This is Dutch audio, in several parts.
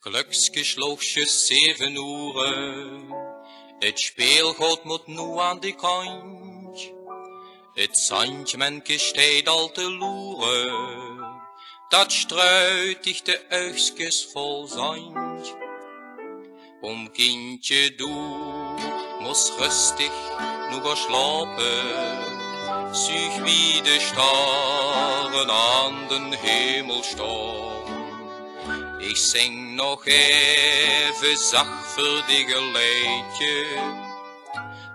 Klokske sloeg 7 uren. Het speelgoed moet nu aan de kant. Het zandjemenke steed al te loeren. Dat struit de oogstjes vol zand. Om kindje doe, moest rustig nu gaan slapen. Zuig wie de sterren aan den hemel staan. Ik zing nog even zacht voor die geleidje.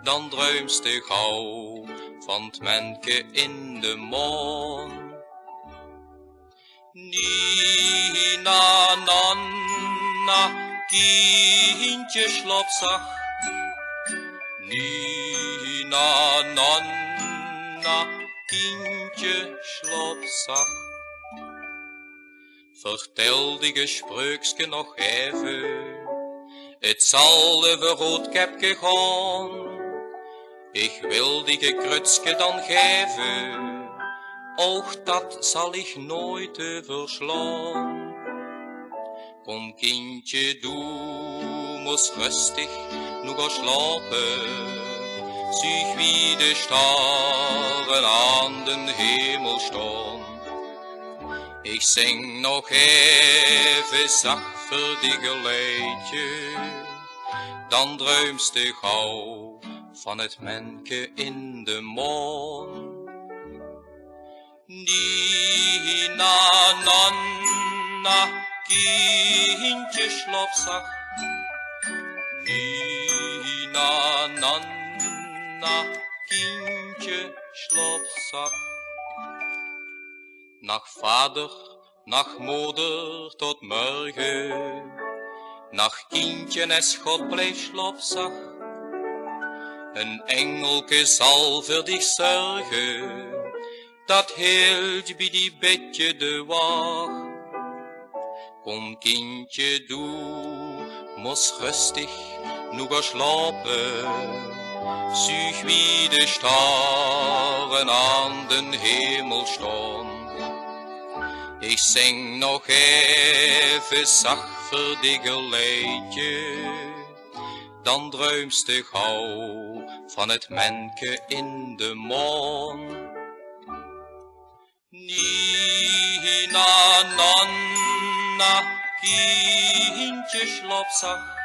Dan druimst de gauw van t menke in de maan. Nina, nanna, kindje slaap zacht. Nina, nanna, kindje slaap zacht. Vertel die gespreukske nog even. Het zal over roodkepke gaan. Ik wil die gekrutske dan geven. Ook dat zal ik nooit overslaan. Kom kindje, doe moest rustig nu gaan slapen. Zuig wie de sterren aan den hemel staan. Ik zing nog even zacht voor die geleidje. Dan druimst de gauw van het menke in de maan. Nina, nanna, kindje slaap zacht. Nina, nanna, kindje slaap zacht. Nacht vader, nacht moeder, tot morgen. Nacht kindje en schot blijf slaap zacht. Een engelke zal voor dich zorgen. Dat hield bij die bedje de wacht. Kom kindje, doe moest rustig nu gaan slapen. Zuig wie de sterren aan den hemel staan. Ik zing nog even zacht voor die geleidje. Dan druimst de gauw van het menke in de maan. Nina, nanna, kindje slaap zacht.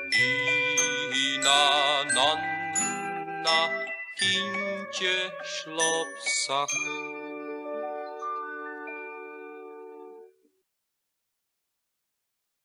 Nina, nanna, kindje slaap zacht.